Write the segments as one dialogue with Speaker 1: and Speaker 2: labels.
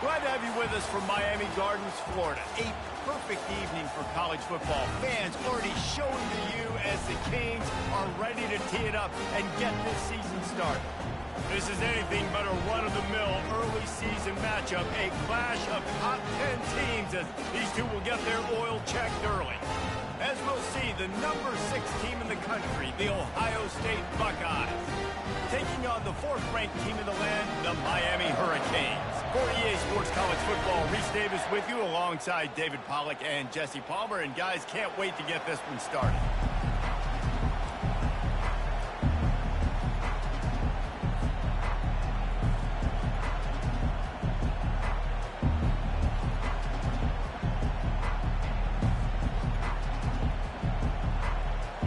Speaker 1: Glad to have you with us from Miami Gardens, Florida. A perfect evening for college football. Fans already showing to you as the Canes are ready to tee it up and get this season started. This is anything but a run-of-the-mill early season matchup, a clash of top 10 teams as these two will get their oil checked early. As we'll see, the number 6 team in the country, the Ohio State Buckeyes, taking on the 4th-ranked team in the land, the Miami Hurricanes. For EA Sports College Football, Reese Davis with you alongside David Pollack and Jesse Palmer. And guys, can't wait to get this one started.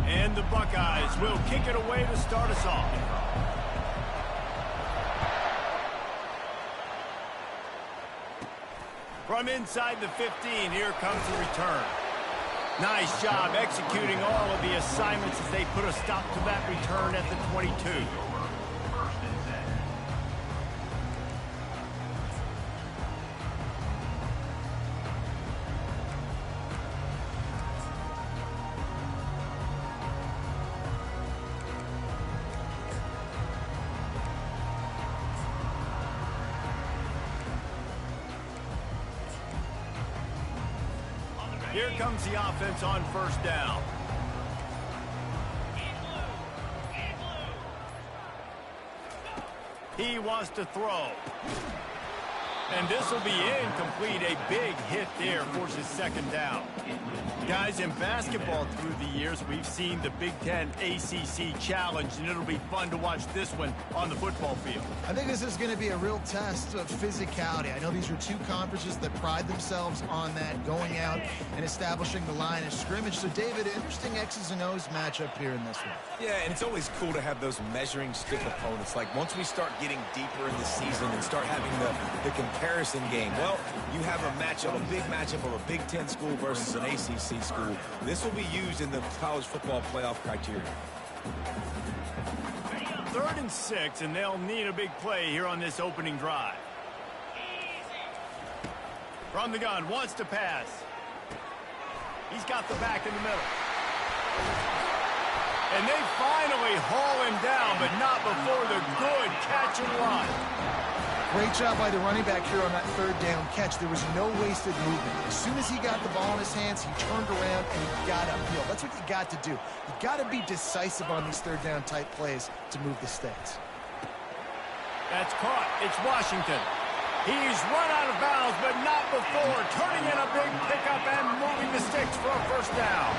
Speaker 1: And the Buckeyes will kick it away to start us off. From inside the 15, here comes the return. Nice job executing all of the assignments as they put a stop to that return at the 22. Here comes the offense on first down. He wants to throw. And this will be incomplete. A big hit there forces second down. Guys, in basketball through the years, we've seen the Big Ten ACC Challenge, and it'll be fun to watch this one on the football field.
Speaker 2: I think this is going to be a real test of physicality. I know these are two conferences that pride themselves on that, going out and establishing the line of scrimmage. So, David, interesting X's and O's matchup here in this one.
Speaker 3: Yeah, and it's always cool to have those measuring stick opponents. Like, once we start getting deeper in the season and start having the comparison game, well, you have a matchup, a big matchup of a Big Ten school versus an ACC school. This will be used in the college football playoff criteria.
Speaker 1: 3rd and 6, and they'll need a big play here on this opening drive. From the gun, wants to pass. He's got the back in the middle. And they finally haul him down, but not before the good catch and run.
Speaker 2: Great job by the running back here on that 3rd down catch. There was no wasted movement. As soon as he got the ball in his hands, he turned around and he got upfield. That's what you got to do. You got to be decisive on these 3rd down type plays to move the stakes.
Speaker 1: That's caught. It's Washington. He's run out of bounds, but not before turning in a big pickup and moving the sticks for a first down.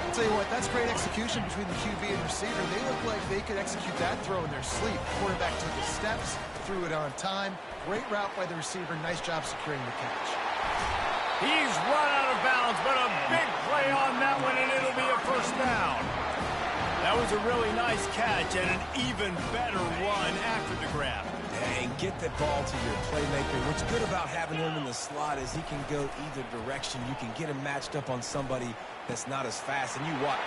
Speaker 2: I'll tell you what, that's great execution between the QB and receiver. They look like they could execute that throw in their sleep. Quarterback took his steps, threw it on time. Great route by the receiver. Nice job securing the catch.
Speaker 1: He's run out of bounds, but a big play on that one, and it'll be a first down. That was a really nice catch and an even better run after the grab.
Speaker 3: And get the ball to your playmaker. What's good about having him in the slot is he can go either direction. You can get him matched up on somebody that's not as fast, and you watch.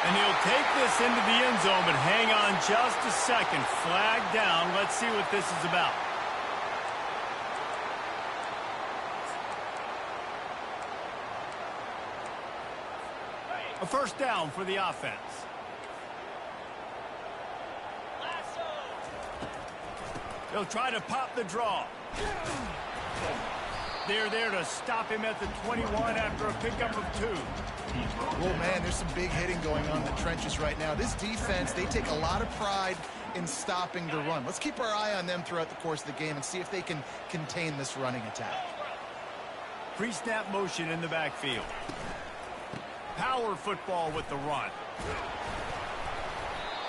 Speaker 1: And he'll take this into the end zone, but hang on just a second. Flag down. Let's see what this is about. A first down for the offense. They'll try to pop the draw. They're there to stop him at the 21 after a pickup of 2.
Speaker 2: Oh, man, there's some big hitting going on in the trenches right now. This defense, they take a lot of pride in stopping the run. Let's keep our eye on them throughout the course of the game and see if they can contain this running attack.
Speaker 1: Pre-snap motion in the backfield. Power football with the run.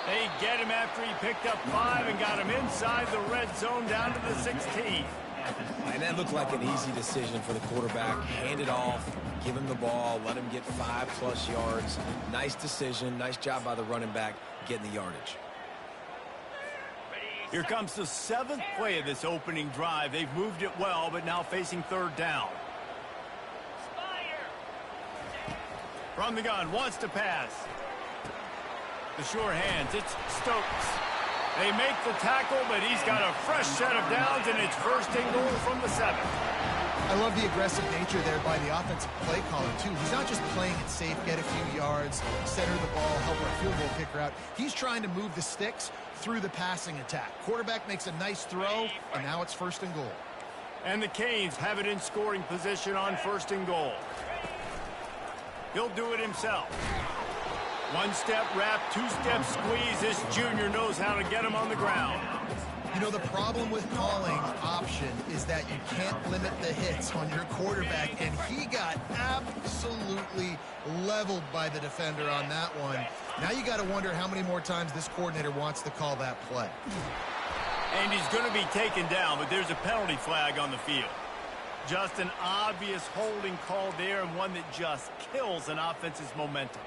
Speaker 1: They get him after he picked up 5 and got him inside the red zone down to the 16.
Speaker 3: And that looked like an easy decision for the quarterback. Hand it off, give him the ball, let him get 5+ yards. Nice decision. Nice job by the running back getting the yardage.
Speaker 1: Here comes the 7th play of this opening drive. They've moved it well, but now facing 3rd down. From the gun, wants to pass. The sure hands, it's Stokes. They make the tackle, but he's got a fresh set of downs, and it's first and goal from the 7.
Speaker 2: I love the aggressive nature there by the offensive play caller, too. He's not just playing it safe, get a few yards, center the ball, help our field goal kicker out. He's trying to move the sticks through the passing attack. Quarterback makes a nice throw, and now it's first and goal.
Speaker 1: And the Canes have it in scoring position on first and goal. He'll do it himself. One-step wrap, two-step squeeze. This junior knows how to get him on the ground.
Speaker 2: You know, the problem with calling option is that you can't limit the hits on your quarterback, and he got absolutely leveled by the defender on that one. Now you got to wonder how many more times this coordinator wants to call that play.
Speaker 1: And he's going to be taken down, but there's a penalty flag on the field. Just an obvious holding call there, and one that just kills an offense's momentum.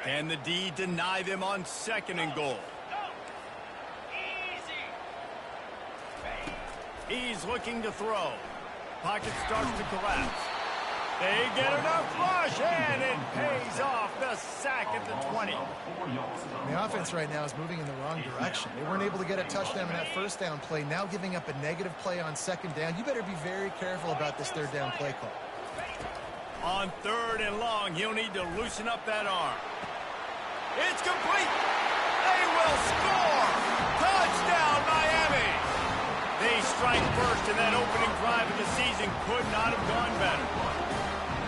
Speaker 1: Can the D deny them on second and goal? He's looking to throw. Pocket starts to collapse. They get enough rush, and it pays off. The sack at the 20.
Speaker 2: The offense right now is moving in the wrong direction. They weren't able to get a touchdown in that first down play. Now giving up a negative play on second down. You better be very careful about this third down play call.
Speaker 1: On third and long, he'll need to loosen up that arm. It's complete. They will score. Touchdown, Miami. They strike first, and that opening drive of the season could not have gone better.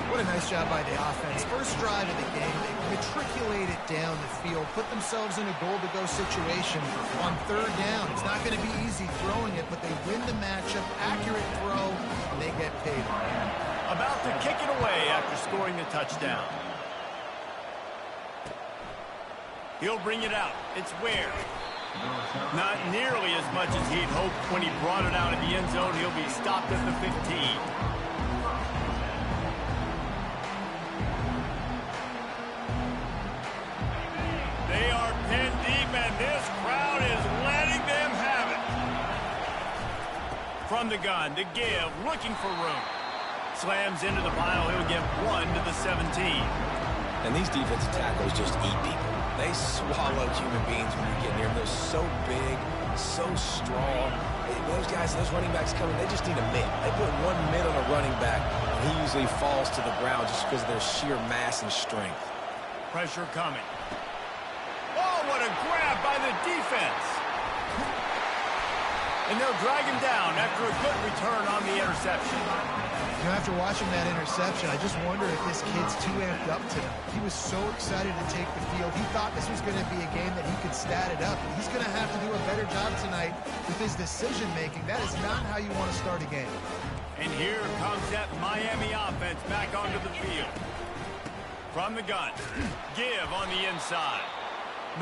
Speaker 2: What a nice job by the offense. First drive of the game, they matriculate it down the field, put themselves in a goal-to-go situation on third down. It's not going to be easy throwing it, but they win the matchup, accurate throw, and they get paid.
Speaker 1: About to kick it away after scoring the touchdown. He'll bring it out. It's Ware. Not nearly as much as he'd hoped when he brought it out of the end zone. He'll be stopped at the 15. They are pinned deep, and this crowd is letting them have it. From the gun, to give, looking for room. Slams into the pile. He'll get 1 to the 17.
Speaker 3: And these defensive tackles just eat people. They swallow human beings when you get near them. They're so big, so strong. Those guys, those running backs coming, they just need a mitt. They put 1 mitt on a running back, and he usually falls to the ground just because of their sheer mass and strength.
Speaker 1: Pressure coming. Oh, what a grab by the defense. And they'll drag him down after a good return on the interception.
Speaker 2: You know, after watching that interception, I just wonder if this kid's too amped up tonight. He was so excited to take the field. He thought this was going to be a game that he could stat it up. He's going to have to do a better job tonight with his decision-making. That is not how you want to start a game.
Speaker 1: And here comes that Miami offense back onto the field. From the gun. Give on the inside.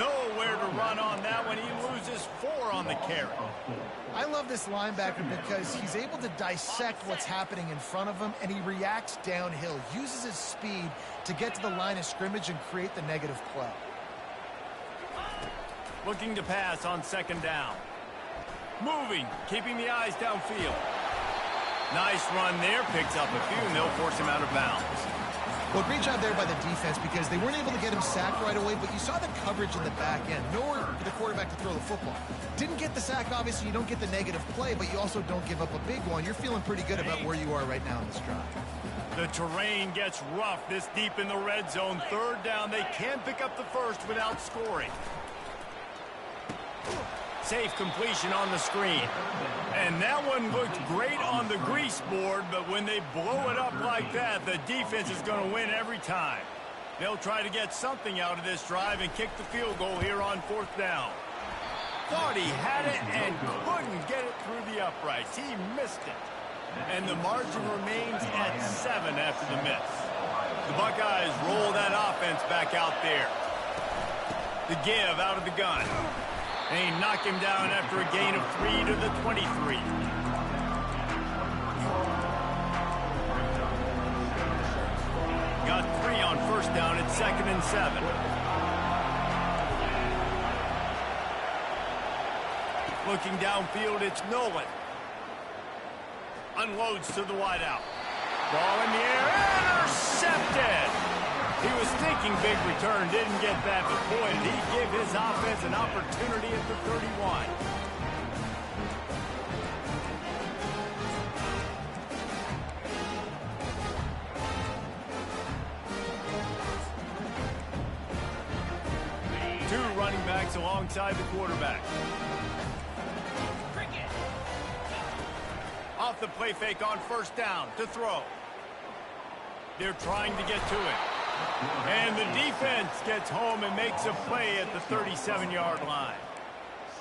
Speaker 1: Nowhere to run on that one. He loses 4 on the carry.
Speaker 2: I love this linebacker because he's able to dissect what's happening in front of him, and he reacts downhill, uses his speed to get to the line of scrimmage and create the negative play.
Speaker 1: Looking to pass on second down. Moving, keeping the eyes downfield. Nice run there, picks up a few, and they'll force him out of bounds.
Speaker 2: Well, great job there by the defense because they weren't able to get him sacked right away, but you saw the coverage in the back end. Nowhere for the quarterback to throw the football. Didn't get the sack, obviously. You don't get the negative play, but you also don't give up a big one. You're feeling pretty good about where you are right now in this drive.
Speaker 1: The terrain gets rough this deep in the red zone. Third down, they can pick up the first without scoring. Safe completion on the screen. And that one looked great on the grease board, but when they blow it up like that, the defense is going to win every time. They'll try to get something out of this drive and kick the field goal here on fourth down. Thought he had it and couldn't get it through the uprights. He missed it. And the margin remains at 7 after the miss. The Buckeyes roll that offense back out there. The give out of the gun. And he knocked him down after a gain of 3 to the 23. Got 3 on first down at 2nd and 7. Looking downfield, it's Nolan. Unloads to the wideout. Ball in the air, intercepted. He was still Sinking big return didn't get that deployed. He gave his offense an opportunity at the 31. Two running backs alongside the quarterback. Off the play fake on first down to throw. They're trying to get to it. And the defense gets home and makes a play at the 37-yard line.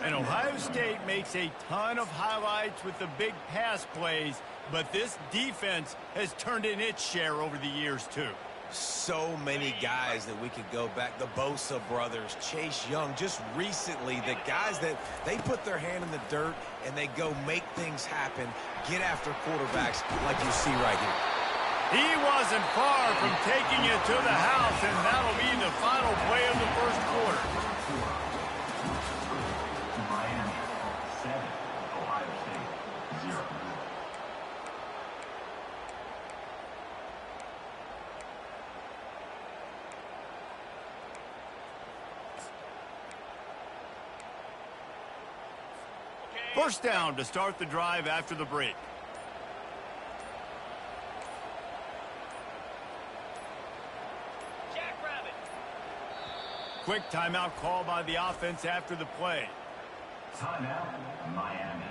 Speaker 1: And Ohio State makes a ton of highlights with the big pass plays, but this defense has turned in its share over the years, too.
Speaker 3: So many guys that we could go back. The Bosa brothers, Chase Young, just recently, the guys that they put their hand in the dirt and they go make things happen, get after quarterbacks like you see right here.
Speaker 1: He wasn't far from taking it to the house, and that'll be the final play of the first quarter.
Speaker 4: Miami 7, Ohio State 0.
Speaker 1: First down to start the drive after the break. Quick timeout call by the offense after the play.
Speaker 4: Timeout, Miami.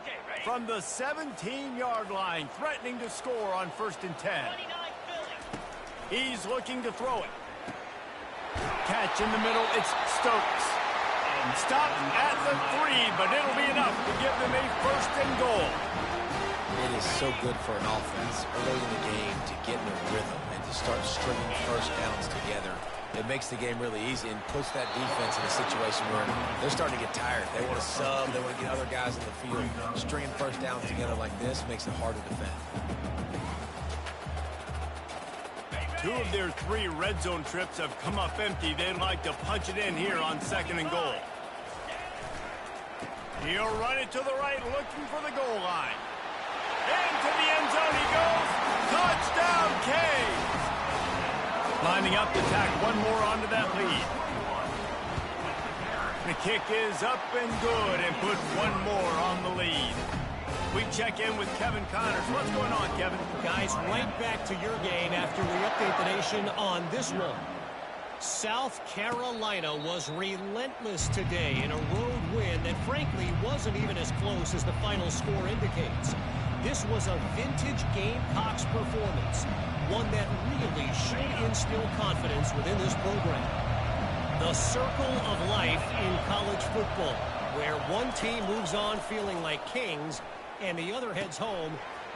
Speaker 1: Okay, ready? From the 17-yard line, threatening to score on 1st and 10. He's looking to throw it. Catch in the middle, it's Stokes. Stopped at the 3, but it'll be enough to give them a 1st and goal.
Speaker 3: It is so good for an offense early in the game to get in a rhythm and to start stringing first downs together. It makes the game really easy and puts that defense in a situation where they're starting to get tired. They want to sub. They want to get other guys in the field. Stringing first downs together like this makes it hard to defend.
Speaker 1: 2 of their 3 red zone trips have come up empty. They'd like to punch it in here on 2nd and goal. He'll run it to the right, looking for the goal line. Into the end zone he goes. Touchdown, Canes. Lining up to tack one more onto that lead. The kick is up and good and put one more on the lead. We check in with Kevin Connors. What's going on, Kevin?
Speaker 5: Guys, right back to your game after we update the nation on this one. South Carolina was relentless today in a road win that frankly wasn't even as close as the final score indicates. This was a vintage Gamecocks performance, one that really should instill confidence within this program. The circle of life in college football, where one team moves on feeling like kings and the other heads home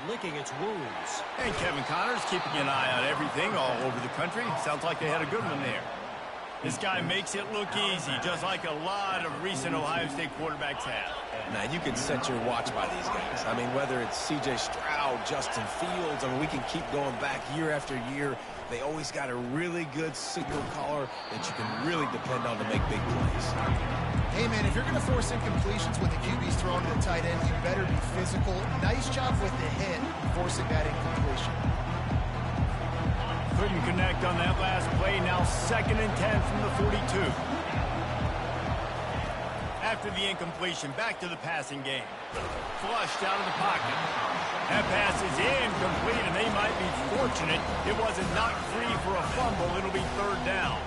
Speaker 5: licking its wounds.
Speaker 1: And Kevin Connors keeping an eye on everything all over the country. Sounds like they had a good one there. This guy makes it look easy, just like a lot of recent Ohio State quarterbacks have.
Speaker 3: Now, you can set your watch by these guys. I mean, whether it's C.J. Stroud, Justin Fields, I mean, we can keep going back year after year. They always got a really good signal caller that you can really depend on to make big plays.
Speaker 2: Hey, man, if you're going to force incompletions when the QB's throwing to the tight end, you better be physical. Nice job with the hit, forcing that incompletion.
Speaker 1: Couldn't connect on that last play. Now 2nd and 10 from the 42. After the incompletion, back to the passing game. Flushed out of the pocket. That pass is incomplete, and they might be fortunate it wasn't knocked free for a fumble. It'll be 3rd down.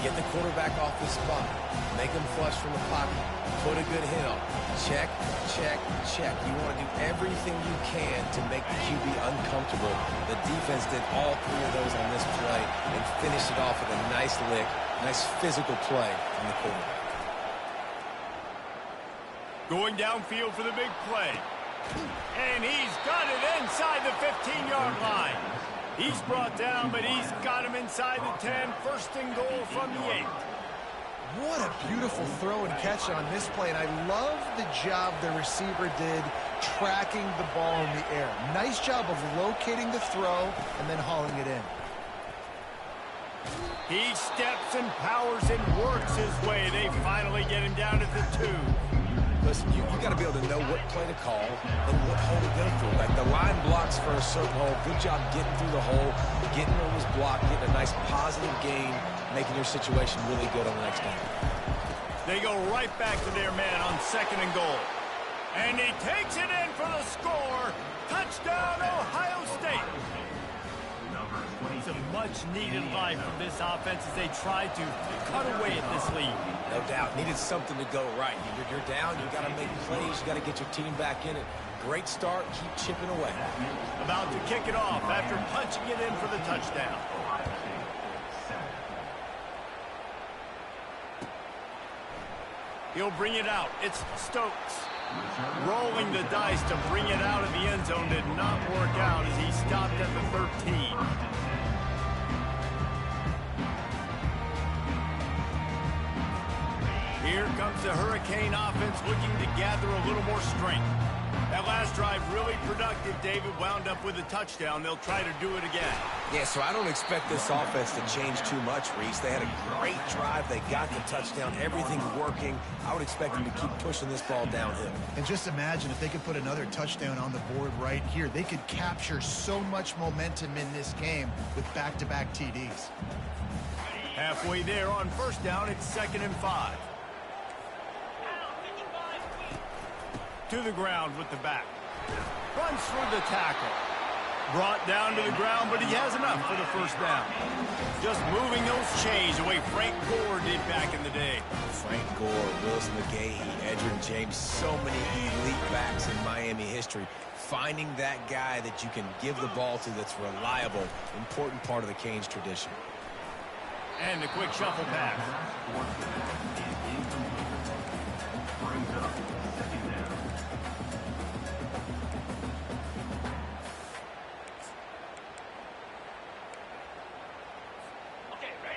Speaker 3: Get the quarterback off the spot. Make him flush from the pocket. Put a good hit on. Check, check, check. You want to do everything you can to make the QB uncomfortable. The defense did all 3 of those on this play and finished it off with a nice lick, nice physical play from the quarterback.
Speaker 1: Going downfield for the big play. And he's got it inside the 15-yard line. He's brought down, but he's got him inside the 10. 1st and goal from the 8.
Speaker 2: What a beautiful throw and catch on this play, and I love the job the receiver did tracking the ball in the air. Nice job of locating the throw and then hauling it in.
Speaker 1: He steps and powers and works his way. They finally get him down at the 2.
Speaker 3: Listen, you got to be able to know what play to call and what hole to go through. Like the line blocks for a certain hole. Good job getting through the hole, getting where it was blocked, getting a nice positive gain, making your situation really good on the next down.
Speaker 1: They go right back to their man on 2nd and goal. And he takes it in for the score. Touchdown, Ohio State. It's a much-needed life from this offense as they try to cut away at this lead.
Speaker 3: No doubt. Needed something to go right. You're down. You got to make plays. You got to get your team back in it. Great start. Keep chipping away.
Speaker 1: About to kick it off after punching it in for the touchdown. He'll bring it out. It's Stokes. Rolling the dice to bring it out of the end zone did not work out as he stopped at the 13. Here comes the Hurricane offense looking to gather a little more strength. That last drive really productive. David wound up with a touchdown. They'll try to do it again.
Speaker 3: Yeah, so I don't expect this offense to change too much, Reese. They had a great drive. They got the touchdown. Everything's working. I would expect them to keep pushing this ball downhill.
Speaker 2: And just imagine if they could put another touchdown on the board right here. They could capture so much momentum in this game with back-to-back TDs.
Speaker 1: Halfway there on 1st down, it's 2nd and 5. To the ground with the back. Runs through the tackle. Brought down to the ground, but he has enough for the 1st down. Just moving those chains the way Frank Gore did back in the day.
Speaker 3: Frank Gore, Willis McGahee, Edgerrin James, so many elite backs in Miami history. Finding that guy that you can give the ball to that's reliable, important part of the Canes tradition.
Speaker 1: And a quick shuffle pass.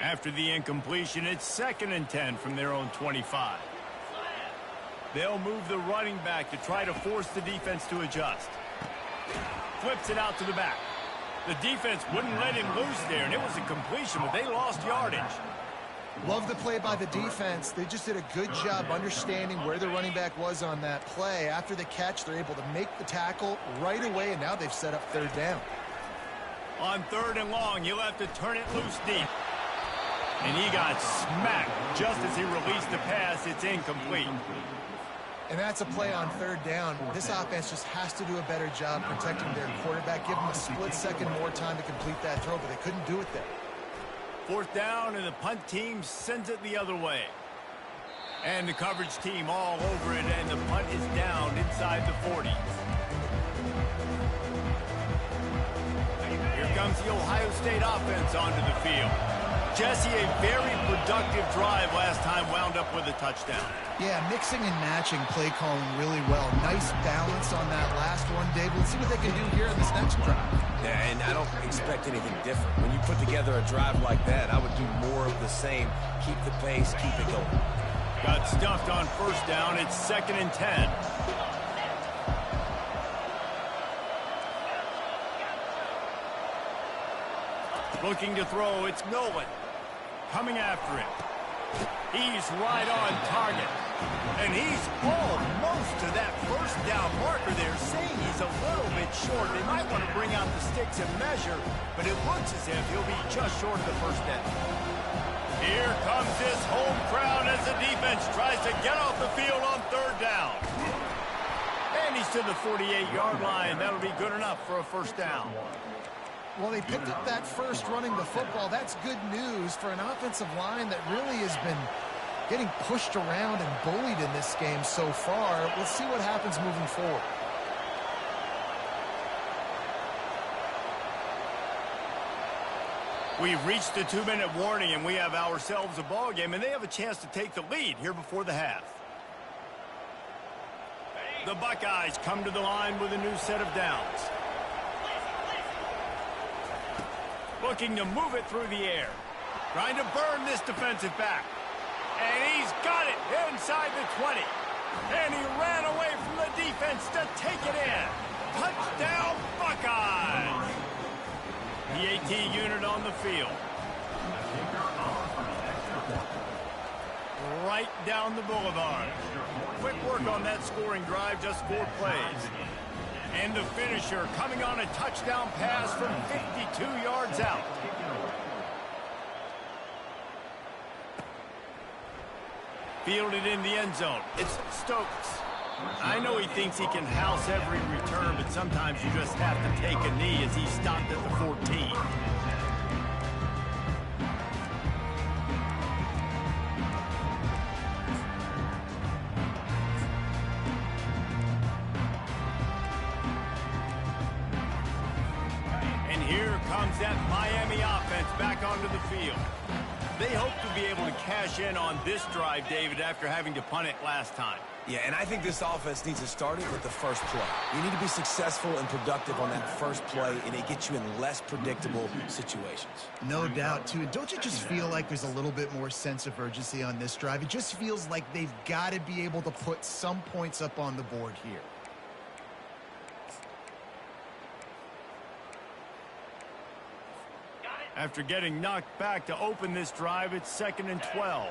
Speaker 1: After the incompletion, it's 2nd and 10 from their own 25. They'll move the running back to try to force the defense to adjust. Flips it out to the back. The defense wouldn't let him loose there, and it was a completion, but they lost yardage.
Speaker 2: Love the play by the defense. They just did a good job understanding where the running back was on that play. After the catch, they're able to make the tackle right away, and now they've set up 3rd down.
Speaker 1: On 3rd and long, you'll have to turn it loose deep. And he got smacked just as he released the pass. It's incomplete.
Speaker 2: And that's a play on 3rd down. This offense just has to do a better job protecting their quarterback. Give them a split second more time to complete that throw, but they couldn't do it there.
Speaker 1: 4th down, and the punt team sends it the other way. And the coverage team all over it, and the punt is down inside the 40. Here comes the Ohio State offense onto the field. Jesse, a very productive drive last time, wound up with a touchdown.
Speaker 2: Yeah, mixing and matching play calling really well. Nice balance on that last one, Dave. Let's see what they can do here in this next drive.
Speaker 3: Yeah, and I don't expect anything different. When you put together a drive like that, I would do more of the same. Keep the pace, keep it going.
Speaker 1: Got stuffed on 1st down. It's 2nd and 10. Looking to throw, it's Nolan. Coming after him. He's right on target. And he's almost to that 1st down marker there, saying he's a little bit short. They might want to bring out the sticks and measure, but it looks as if he'll be just short of the 1st down. Here comes this home crowd as the defense tries to get off the field on 3rd down. And he's to the 48-yard line. That'll be good enough for a 1st down.
Speaker 2: Well, they picked up that first running the football. That's good news for an offensive line that really has been getting pushed around and bullied in this game so far. Let's see what happens moving forward.
Speaker 1: We've reached the 2-minute warning, and we have ourselves a ball game, and they have a chance to take the lead here before the half. The Buckeyes come to the line with a new set of downs. Looking to move it through the air. Trying to burn this defensive back. And he's got it inside the 20. And he ran away from the defense to take it in. Touchdown, Buckeyes! The AT unit on the field. right down the boulevard. Quick work on that scoring drive, just 4 plays. And the finisher coming on a touchdown pass from 52 yards out. Fielded in the end zone. It's Stokes. I know he thinks he can house every return, but sometimes you just have to take a knee as he stopped at the 14. And here comes that Miami offense back onto the field. They hope to be able to cash in on this drive, David, after having to punt it last time.
Speaker 3: Yeah, and I think this offense needs to start it with the first play. You need to be successful and productive on that first play, and it gets you in less predictable situations.
Speaker 2: No doubt, too. Don't you just feel like there's a little bit more sense of urgency on this drive? It just feels like they've got to be able to put some points up on the board here.
Speaker 1: After getting knocked back to open this drive, it's 2nd and 12.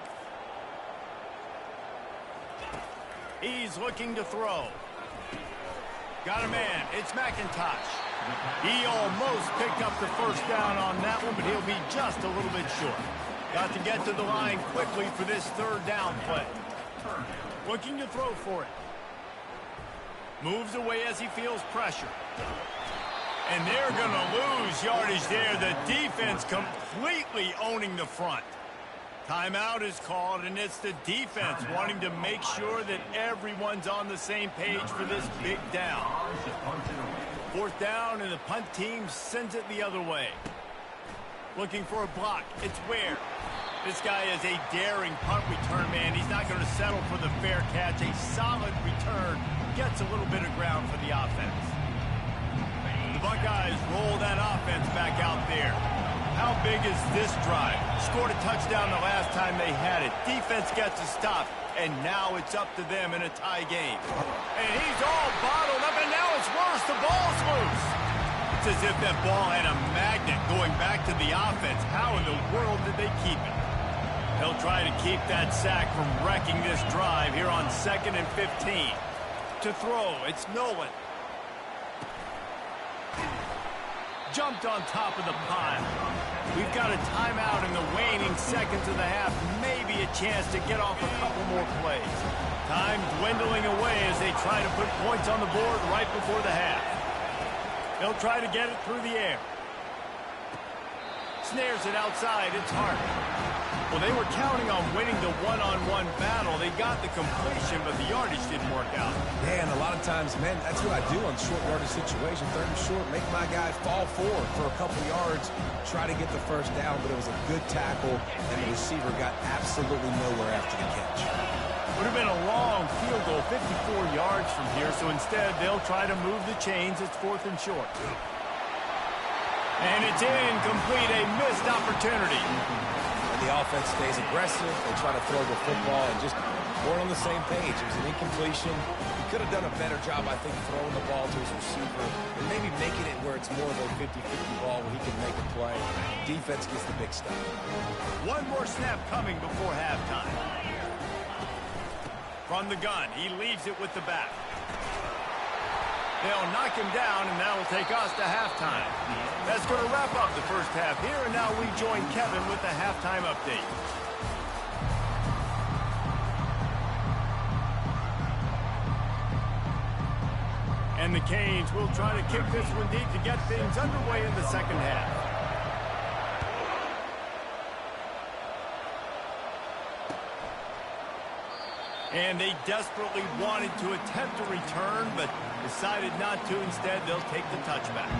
Speaker 1: He's looking to throw. Got a man. It's McIntosh. He almost picked up the first down on that one, but he'll be just a little bit short. Got to get to the line quickly for this 3rd down play. Looking to throw for it. Moves away as he feels pressure. And they're going to lose yardage there. The defense completely owning the front. Timeout is called, and it's the defense wanting to make sure that everyone's on the same page for this big down. 4th down, and the punt team sends it the other way. Looking for a block. It's Ware. This guy is a daring punt return man. He's not going to settle for the fair catch. A solid return. Gets a little bit of ground for the offense. The Buckeyes roll that offense back out there. How big is this drive? Scored a touchdown the last time they had it. Defense gets a stop, and now it's up to them in a tie game. And he's all bottled up, and now it's worse. The ball's loose. It's as if that ball had a magnet going back to the offense. How in the world did they keep it? They'll try to keep that sack from wrecking this drive here on 2nd and 15. To throw, it's Nolan. Jumped on top of the pile. We've got a timeout in the waning seconds of the half. Maybe a chance to get off a couple more plays. Time dwindling away as they try to put points on the board right before the half. They'll try to get it through the air. Snares it outside. It's Hart. Well, they were counting on winning the one-on-one battle. They got the completion, but the yardage didn't work out.
Speaker 3: Yeah, and a lot of times, man, that's what I do on short yardage situations. 3rd and short, make my guy fall forward for a couple yards, try to get the first down, but it was a good tackle, and the receiver got absolutely nowhere after the catch.
Speaker 1: Would have been a long field goal, 54 yards from here, so instead they'll try to move the chains. It's 4th and short. And it's incomplete, a missed opportunity.
Speaker 3: The offense stays aggressive. They try to throw the football and just weren't on the same page. It was an incompletion. He could have done a better job, I think, throwing the ball to his receiver and maybe making it where it's more of a 50-50 ball where he can make a play. Defense gets the big stop.
Speaker 1: One more snap coming before halftime. From the gun, he leaves it with the back. They'll knock him down, and that'll take us to halftime. That's going to wrap up the first half here, and now we join Kevin with the halftime update. And the Canes will try to kick this one deep to get things underway in the second half. And they desperately wanted to attempt a return, but decided not to. Instead, they'll take the touchback.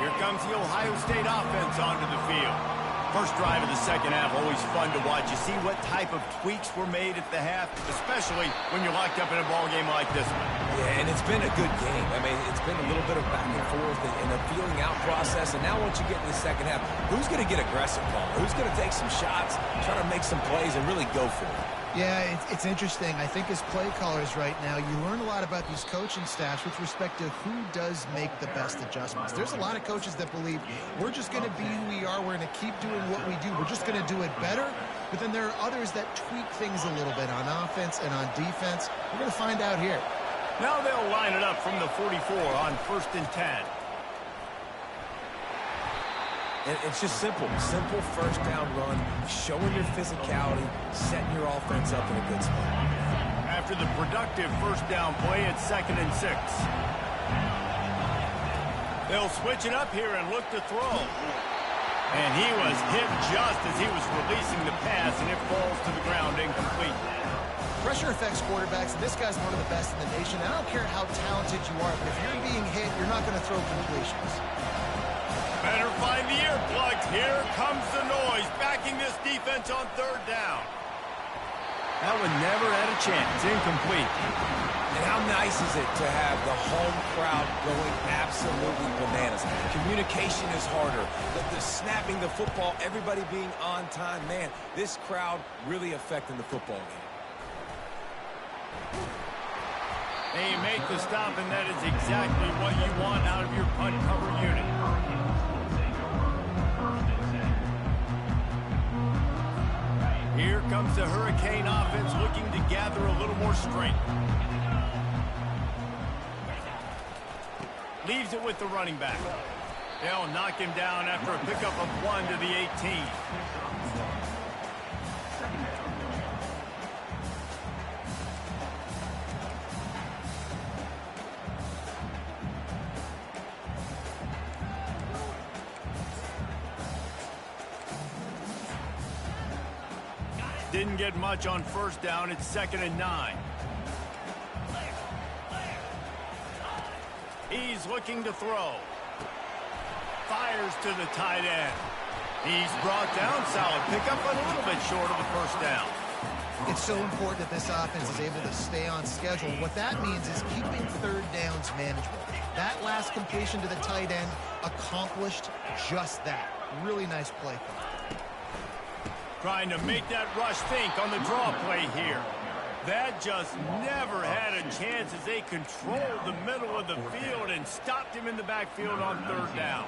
Speaker 1: Here comes the Ohio State offense onto the field. First drive of the second half, always fun to watch. You see what type of tweaks were made at the half, especially when you're locked up in a ball game like this one.
Speaker 3: Yeah, and it's been a good game. I mean, it's been a little bit of back and forth and a feeling out process. And now once you get in the second half, who's going to get aggressive, Paul? Who's going to take some shots, try to make some plays, and really go for it?
Speaker 2: Yeah, it's interesting. I think as play callers right now, you learn a lot about these coaching staffs with respect to who does make the best adjustments. There's a lot of coaches that believe we're just going to be who we are. We're going to keep doing what we do. We're just going to do it better. But then there are others that tweak things a little bit on offense and on defense. We're going to find out here.
Speaker 1: Now they'll line it up from the 44 on 1st and 10.
Speaker 3: And it's just simple. Simple first down run, showing your physicality, setting your offense up in a good spot.
Speaker 1: After the productive first down play, it's 2nd and 6. They'll switch it up here and look to throw. And he was hit just as he was releasing the pass, and it falls to the ground incomplete.
Speaker 2: Pressure affects quarterbacks, and this guy's one of the best in the nation. I don't care how talented you are, but if you're being hit, you're not going to throw completions.
Speaker 1: Better find the earplugs. Here comes the noise, backing this defense on 3rd down. That one never had a chance. Incomplete.
Speaker 3: And how nice is it to have the home crowd going absolutely bananas? Communication is harder. The snapping the football, everybody being on time. Man, this crowd really affecting the football game.
Speaker 1: They make the stop, and that is exactly what you want out of your punt cover unit. Here comes the Hurricane offense looking to gather a little more strength. Leaves it with the running back. They'll knock him down after a pickup of 1 to the 18. Didn't get much on 1st down. It's 2nd and 9. He's looking to throw. Fires to the tight end. He's brought down. Solid pickup, but a little bit short of the 1st down.
Speaker 2: It's so important that this offense is able to stay on schedule. What that means is keeping 3rd downs manageable. That last completion to the tight end accomplished just that. Really nice play call.
Speaker 1: Trying to make that rush think on the draw play here. That just never had a chance as they controlled the middle of the field and stopped him in the backfield on 3rd down.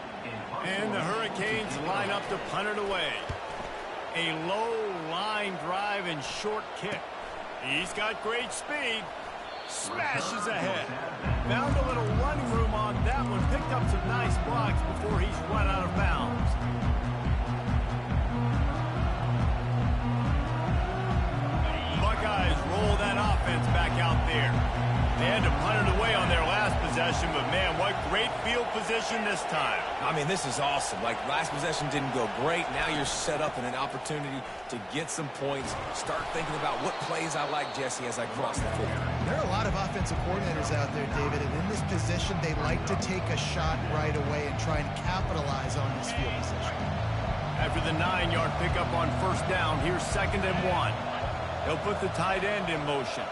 Speaker 1: And the Hurricanes line up to punt it away. A low line drive and short kick. He's got great speed. Smashes ahead. Found a little running room on that one. Picked up some nice blocks before he's run out of bounds. Buckeyes roll that offense back out there. They had to punt it away on their last possession, but man, what great field position this time.
Speaker 3: I mean, this is awesome. Like, last possession didn't go great. Now you're set up in an opportunity to get some points. Start thinking about what plays I like, Jesse, as I cross the field.
Speaker 2: There are a lot of offensive coordinators out there, David, and in this position, they like to take a shot right away and try and capitalize on this field position.
Speaker 1: After the 9-yard pickup on 1st down, here's 2nd and 1. They'll put the tight end in motion.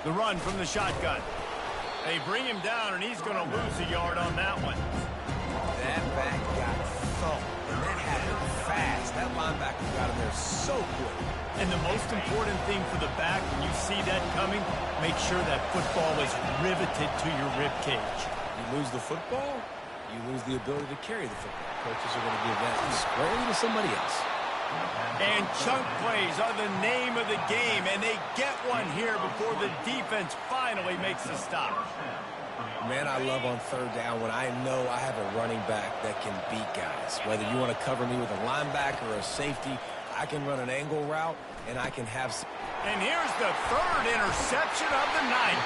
Speaker 1: The run from the shotgun. They bring him down, and he's going to lose a yard on that one.
Speaker 3: That back got thumped, and that happened fast. That linebacker got him there so quick.
Speaker 1: And the most important thing for the back, when you see that coming, make sure that football is riveted to your rib cage.
Speaker 3: You lose the football, you lose the ability to carry the football. Coaches are going to give that squarely to somebody else.
Speaker 1: And chunk plays are the name of the game, and they get one here before the defense finally makes the stop.
Speaker 3: Man, I love on 3rd down when I know I have a running back that can beat guys. Whether you want to cover me with a linebacker or a safety, I can run an angle route, and I can have some.
Speaker 1: And here's the 3rd interception of the night.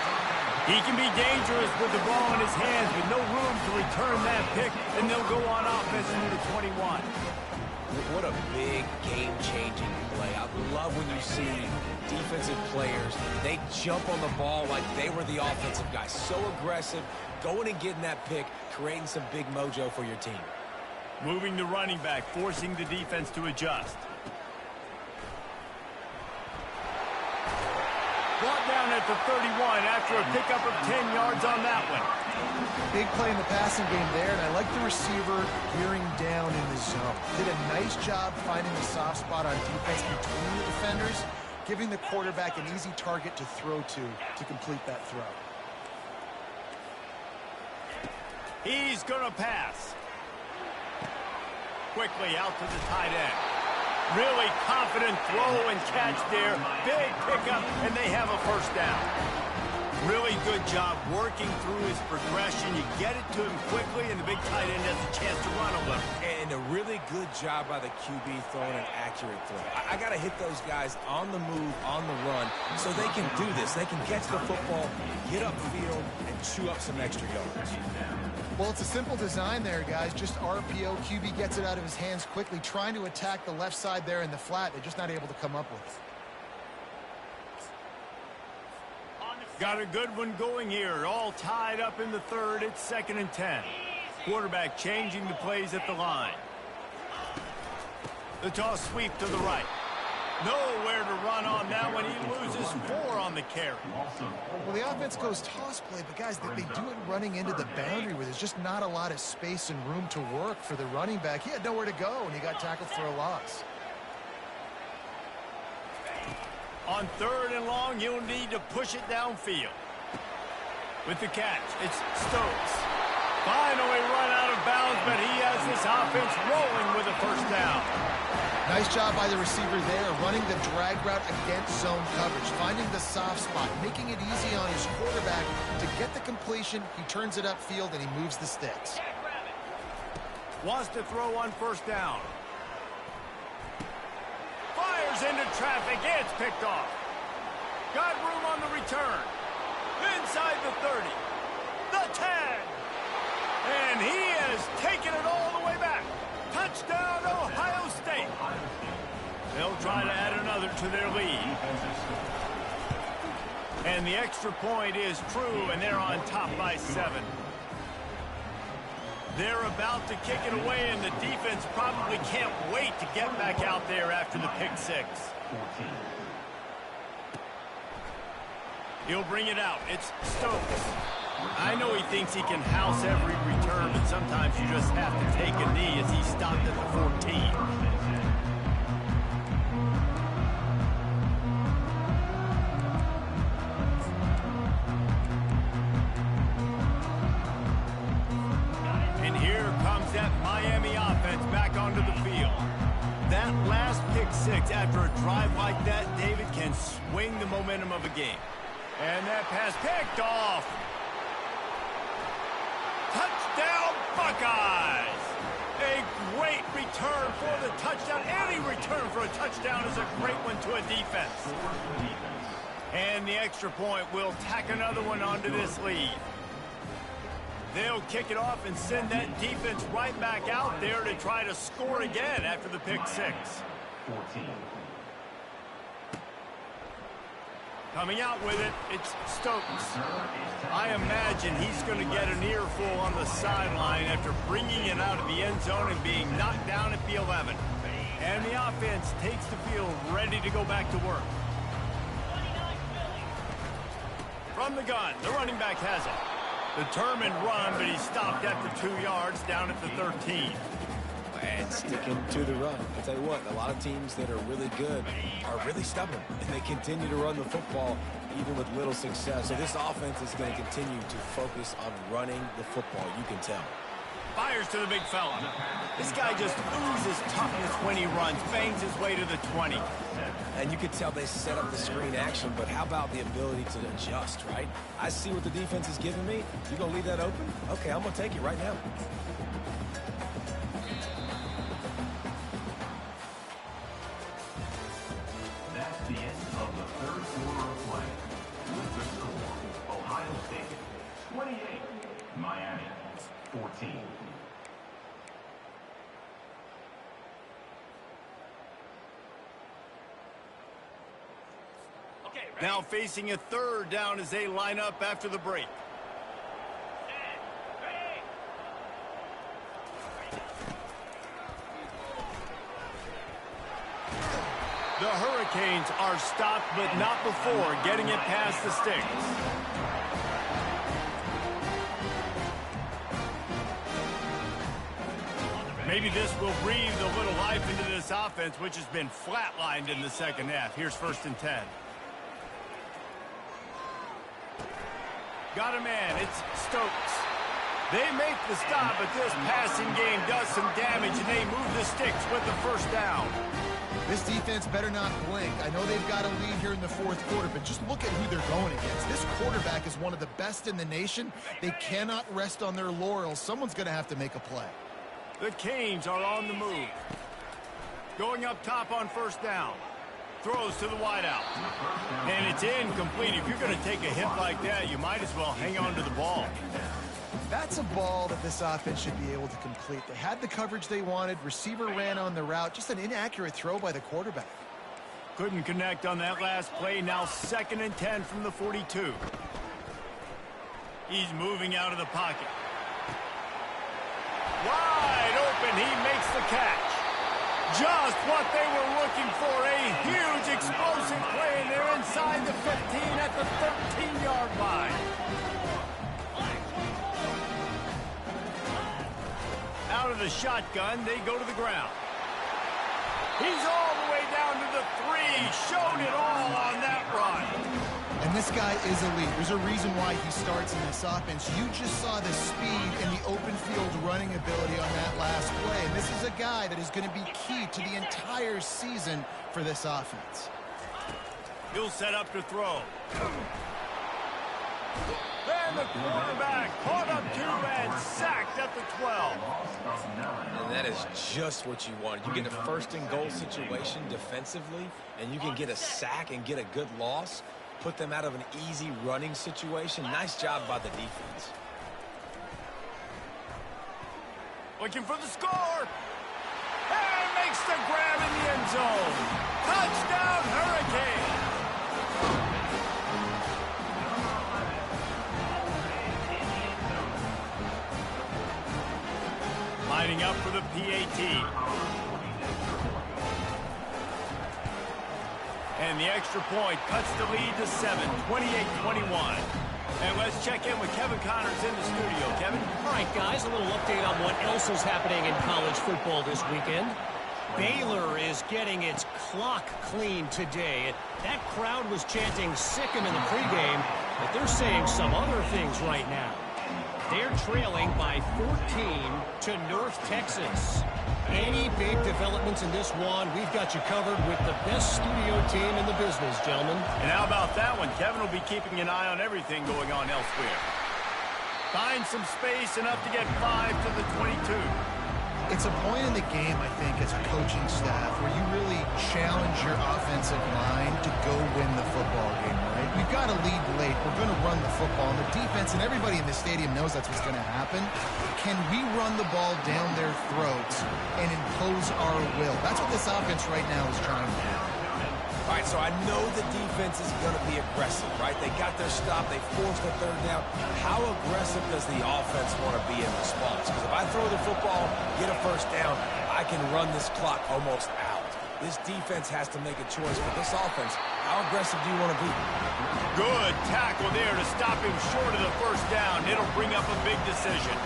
Speaker 1: He can be dangerous with the ball in his hands with no room to return that pick, and they'll go on offense into the 21.
Speaker 3: What a big game-changing play. I love when you see defensive players, they jump on the ball like they were the offensive guy. So aggressive, going and getting that pick, creating some big mojo for your team.
Speaker 1: Moving the running back, forcing the defense to adjust. Brought down at the 31 after a pickup of 10 yards on that one.
Speaker 2: Big play in the passing game there, and I like the receiver gearing down in the zone. Did a nice job finding the soft spot on defense between the defenders, giving the quarterback an easy target to throw to complete that throw.
Speaker 1: He's going to pass. Quickly out to the tight end. Really confident throw and catch there. Big pickup, and they have a first down. Really good job working through his progression. You get it to him quickly, and the big tight end has a chance to run a little.
Speaker 3: And a really good job by the QB throwing an accurate throw. I got to hit those guys on the move, on the run, so they can do this. They can catch the football, get upfield, and chew up some extra yards.
Speaker 2: Well, it's a simple design there, guys. Just RPO. QB gets it out of his hands quickly, trying to attack the left side there in the flat. They're just not able to come up with it.
Speaker 1: Got a good one going here. All tied up in the third. It's 2nd and 10. Quarterback changing the plays at the line. The toss sweep to the right. Nowhere to run on that one. He loses 4 on the carry.
Speaker 2: Well, the offense goes toss play, but guys, they do it running into the boundary where there's just not a lot of space and room to work for the running back. He had nowhere to go, and he got tackled for a loss.
Speaker 1: On 3rd and long, you'll need to push it downfield. With the catch, it's Stokes. Finally run out of bounds, but he has this offense rolling with a first down.
Speaker 2: Nice job by the receiver there, running the drag route against zone coverage, finding the soft spot, making it easy on his quarterback to get the completion. He turns it upfield, and he moves the sticks.
Speaker 1: Wants to throw on first down. Fires into traffic. It's picked off. Got room on the return. Inside the 30. The 10. And he has taken it all the way back. Touchdown, Ohio State. They'll try to add another to their lead. And the extra point is true, and they're on top by 7. They're about to kick it away, and the defense probably can't wait to get back out there after the pick 6. He'll bring it out. It's Stokes. I know he thinks he can house every return, but sometimes you just have to take a knee as he stopped at the 14. And here comes that Miami offense back onto the field. That last pick 6 after a drive like that, David, can swing the momentum of a game. And that pass picked off. Touchdown, Buckeyes! A great return for the touchdown. Any return for a touchdown is a great one to a defense. And the extra point will tack another one onto this lead. They'll kick it off and send that defense right back out there to try to score again after the pick 6.
Speaker 4: 14.
Speaker 1: Coming out with it, it's Stokes. I imagine he's going to get an earful on the sideline after bringing it out of the end zone and being knocked down at the 11. And the offense takes the field ready to go back to work. From the gun, the running back has it. Determined run, but he stopped after 2 yards down at the 13.
Speaker 3: And sticking to the run. I'll tell you what, a lot of teams that are really good are really stubborn, and they continue to run the football even with little success. So this offense is going to continue to focus on running the football, you can tell.
Speaker 1: Fires to the big fella. This guy just oozes toughness when he runs, bangs his way to the 20.
Speaker 3: And you can tell they set up the screen action, but how about the ability to adjust, right? I see what the defense is giving me. You going to leave that open? Okay, I'm going to take it right now.
Speaker 4: That's the end of the third quarter of play. With the score, Ohio State 28, Miami 14.
Speaker 1: Now facing a 3rd down as they line up after the break. The The Hurricanes are stopped, but not before getting it past the sticks. Maybe this will breathe a little life into this offense, which has been flatlined in the second half. Here's 1st and 10. Got a man. It's Stokes. They make the stop, but this passing game does some damage, and they move the sticks with the 1st down.
Speaker 2: This defense better not blink. I know they've got a lead here in the 4th quarter, but just look at who they're going against. This quarterback is one of the best in the nation. They cannot rest on their laurels. Someone's going to have to make a play.
Speaker 1: The Canes are on the move. Going up top on 1st down. Throws to the wideout. And it's incomplete. If you're going to take a hit like that, you might as well hang on to the ball.
Speaker 2: That's a ball that this offense should be able to complete. They had the coverage they wanted. Receiver ran on the route. Just an inaccurate throw by the quarterback.
Speaker 1: Couldn't connect on that last play. Now 2nd and 10 from the 42. He's moving out of the pocket. Wide open, he makes the catch. Just what they were looking for, a huge explosive play, and they're inside the 15 at the 13-yard line. Out of the shotgun, they go to the ground. He's all the way down to the 3, showed it all on that run.
Speaker 2: And this guy is elite. There's a reason why he starts in this offense. You just saw the speed and the open field running ability on that last play. And this is a guy that is going to be key to the entire season for this offense.
Speaker 1: He'll set up to throw. And the quarterback caught up to and sacked at the 12.
Speaker 3: And that is just what you want. You get a 1st and goal situation defensively, and you can get a sack and get a good loss. Put them out of an easy running situation. Nice job by the defense.
Speaker 1: Looking for the score. And makes the grab in the end zone. Touchdown, Hurricane. Lining up for the PAT. And the extra point cuts the lead to 7, 28-21. And let's check in with Kevin Connors in the studio. Kevin?
Speaker 5: All right, guys, a little update on what else is happening in college football this weekend. Baylor is getting its clock cleaned today. That crowd was chanting "sick 'em" in the pregame, but they're saying some other things right now. They're trailing by 14 to North Texas. Any big developments in this one, we've got you covered with the best studio team in the business, gentlemen.
Speaker 1: And how about that one? Kevin will be keeping an eye on everything going on elsewhere. Find some space, enough to get 5 to the 22.
Speaker 2: It's a point in the game, I think, as a coaching staff, where you really challenge your offensive line to go win the football game, right? We've got to lead late. We're going to run the football. And the defense and everybody in the stadium knows that's what's going to happen. Can we run the ball down their throats and impose our will? That's what this offense right now is trying to do.
Speaker 3: All right, so I know the defense is going to be aggressive, right? They got their stop. They forced the 3rd down. How aggressive does the offense want to be in response? Because if I throw the football, get a 1st down, I can run this clock almost out. This defense has to make a choice. For this offense, how aggressive do you want to be?
Speaker 1: Good tackle there to stop him short of the 1st down. It'll bring up a big decision.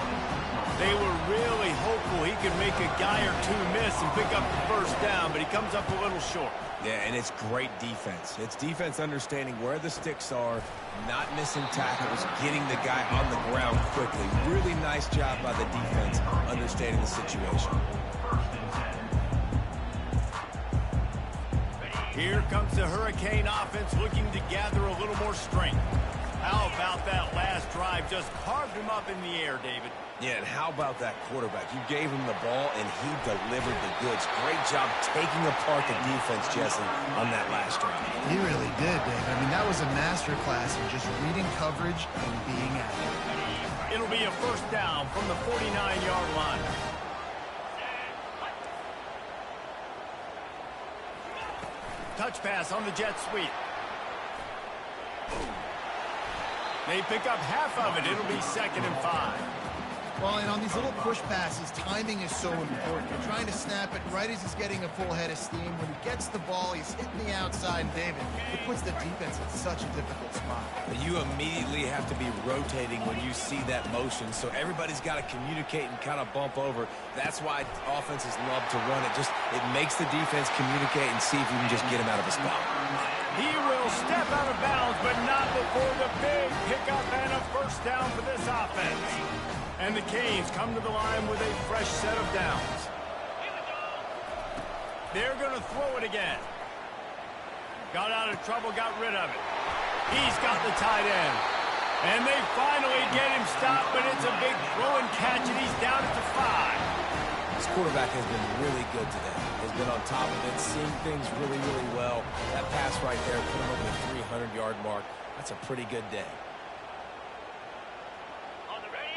Speaker 1: They were really hopeful he could make a guy or two miss and pick up the 1st down, but he comes up a little short.
Speaker 3: Yeah, and it's great defense. It's defense understanding where the sticks are, not missing tackles, getting the guy on the ground quickly. Really nice job by the defense understanding the situation.
Speaker 1: Here comes the Hurricane offense looking to gather a little more strength. How about that last drive? Just carved him up in the air, David.
Speaker 3: Yeah, and how about that quarterback? You gave him the ball, and he delivered the goods. Great job taking apart the defense, Jesse, on that last drive.
Speaker 2: He really did, Dave. I mean, that was a masterclass in just reading coverage and being accurate.
Speaker 1: It'll be a 1st down from the 49-yard line. Touch pass on the jet sweep. They pick up half of it. It'll be 2nd and 5.
Speaker 2: Well, and on these little push passes, timing is so important. You're trying to snap it right as he's getting a full head of steam. When he gets the ball, he's hitting the outside, and David, it puts the defense in such a difficult spot.
Speaker 3: You immediately have to be rotating when you see that motion, so everybody's got to communicate and kind of bump over. That's why offenses love to run it. It makes the defense communicate and see if you can just get him out of a spot.
Speaker 1: He will step out of bounds, but not before the big pickup and a first down for this offense. And the Canes come to the line with a fresh set of downs. They're going to throw it again. Got out of trouble, got rid of it. He's got the tight end. And they finally get him stopped, but it's a big throw and catch, and he's down at the 5.
Speaker 3: This quarterback has been really good today. Has been on top of it, seeing things really, really well. That pass right there put him over the 300-yard mark. That's a pretty good day.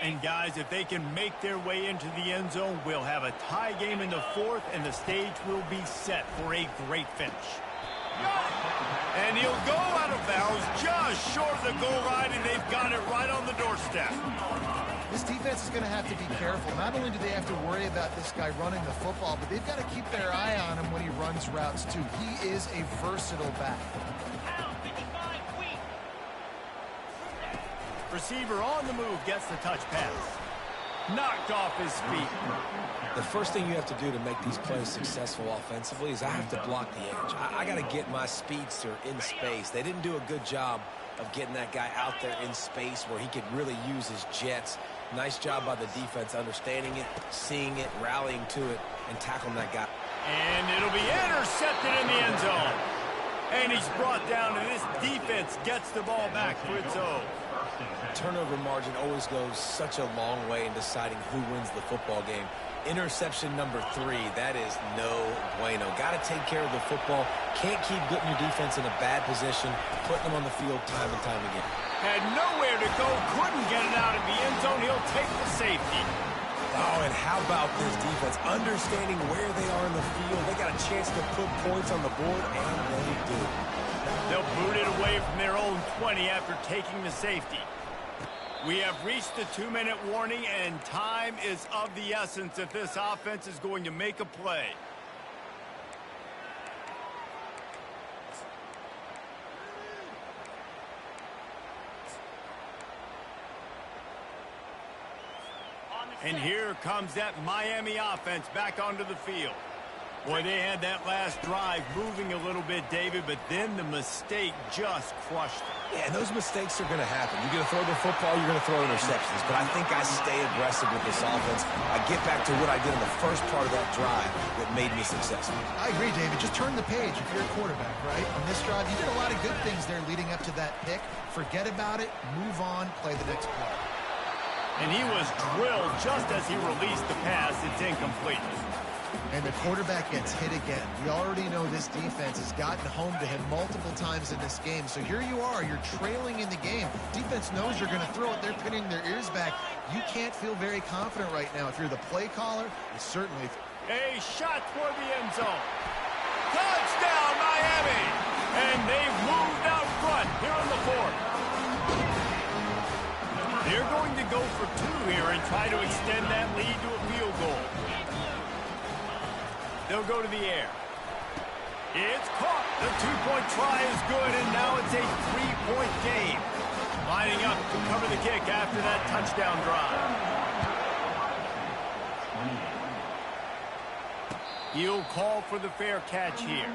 Speaker 1: And guys, if they can make their way into the end zone, we'll have a tie game in the 4th, and the stage will be set for a great finish. And he'll go out of bounds just short of the goal line, and they've got it right on the doorstep.
Speaker 2: This defense is going to have to be careful. Not only do they have to worry about this guy running the football, but they've got to keep their eye on him when he runs routes, too. He is a versatile back.
Speaker 1: Receiver on the move gets the touch pass. Knocked off his feet.
Speaker 3: The first thing you have to do to make these plays successful offensively is I have to block the edge. I got to get my speedster in space. They didn't do a good job of getting that guy out there in space where he could really use his jets. Nice job by the defense understanding it, seeing it, rallying to it, and tackling that guy.
Speaker 1: And it'll be intercepted in the end zone. And he's brought down, and this defense gets the ball back for its own.
Speaker 3: Turnover margin always goes such a long way in deciding who wins the football game. Interception number 3, that is no bueno. Got to take care of the football. Can't keep putting your defense in a bad position, putting them on the field time and time again.
Speaker 1: Had nowhere to go, couldn't get it out of the end zone. He'll take the safety.
Speaker 3: Oh, and how about this defense? Understanding where they are in the field. They got a chance to put points on the board, and they do.
Speaker 1: They'll boot it away from their own 20 after taking the safety. We have reached the 2-minute warning, and time is of the essence if this offense is going to make a play. And here comes that Miami offense back onto the field. Boy, they had that last drive moving a little bit, David, but then the mistake just crushed them.
Speaker 3: Yeah, and those mistakes are going to happen. You're going to throw the football, you're going to throw interceptions. But I think I stay aggressive with this offense. I get back to what I did in the first part of that drive that made me successful.
Speaker 2: I agree, David. Just turn the page if you're a quarterback, right? On this drive, you did a lot of good things there leading up to that pick. Forget about it, move on, play the next play.
Speaker 1: And he was drilled just as he released the pass. It's incomplete.
Speaker 2: And the quarterback gets hit again. We already know this defense has gotten home to him multiple times in this game. So here you are, you're trailing in the game. Defense knows you're going to throw it. They're pinning their ears back. You can't feel very confident right now. If you're the play caller, you certainly...
Speaker 1: A shot toward the end zone. Touchdown, Miami! And they've moved out front here in the 4th. They're going to go for 2 here and try to extend that lead to a field goal. They'll go to the air. It's caught. The 2-point try is good, and now it's a 3-point game. Lining up to cover the kick after that touchdown drive. He'll call for the fair catch here.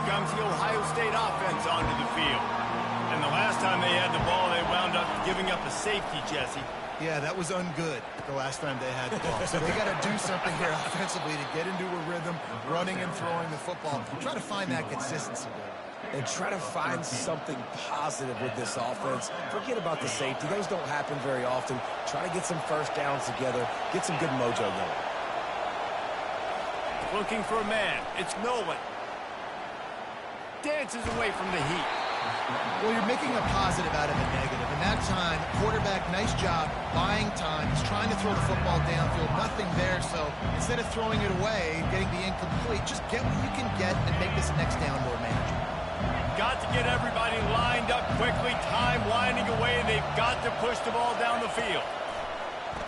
Speaker 1: Comes the Ohio State offense onto the field. And the last time they had the ball, they wound up giving up a safety, Jesse.
Speaker 2: Yeah, that was ungood the last time they had the ball. So they got to do something here offensively to get into a rhythm, running and throwing the football. Try to find that consistency there.
Speaker 3: And try to find something positive with this offense. Forget about the safety. Those don't happen very often. Try to get some first downs together. Get some good mojo going.
Speaker 1: Looking for a man. It's Nolan. Dances away from the heat.
Speaker 2: Well, you're making a positive out of a negative. In that time, quarterback, nice job, buying time. He's trying to throw the football downfield. Nothing there, so instead of throwing it away, getting the incomplete, just get what you can get and make this next down more manageable.
Speaker 1: Got to get everybody lined up quickly. Time winding away, and they've got to push the ball down the field.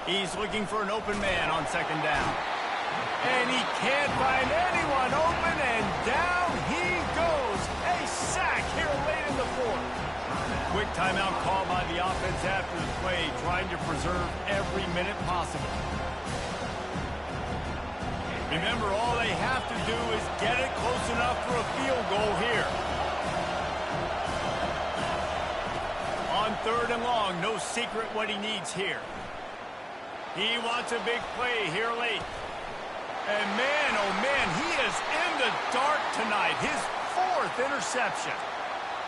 Speaker 1: He's looking for an open man on second down. And he can't find anyone open, and down he goes. A sack here late in the fourth. Quick timeout call by the offense after the play, trying to preserve every minute possible. Remember, all they have to do is get it close enough for a field goal here. On third and long, no secret what he needs here. He wants a big play here late. And man, oh man, he is in the dark tonight. His fourth interception.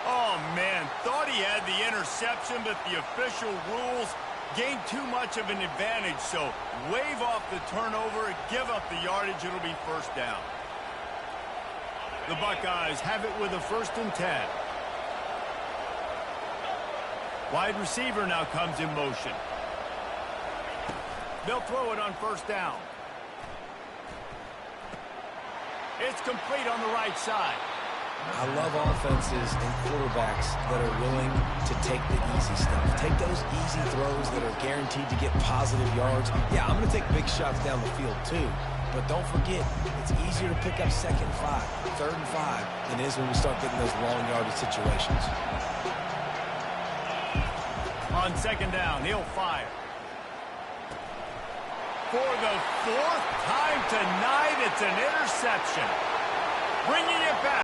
Speaker 1: Oh man, thought he had the interception, but the official rules gained too much of an advantage. So wave off the turnover, give up the yardage, it'll be first down. The Buckeyes have it with a 1st and 10. Wide receiver now comes in motion. They'll throw it on 1st down. It's complete on the right side.
Speaker 3: I love offenses and quarterbacks that are willing to take the easy stuff. Take those easy throws that are guaranteed to get positive yards. Yeah, I'm going to take big shots down the field too. But don't forget, it's easier to pick up 2nd and 5, 3rd and 5 than it is when we start getting those long yardage situations.
Speaker 1: On 2nd down, he'll fire. For the 4th time tonight, it's an interception. Bringing it back.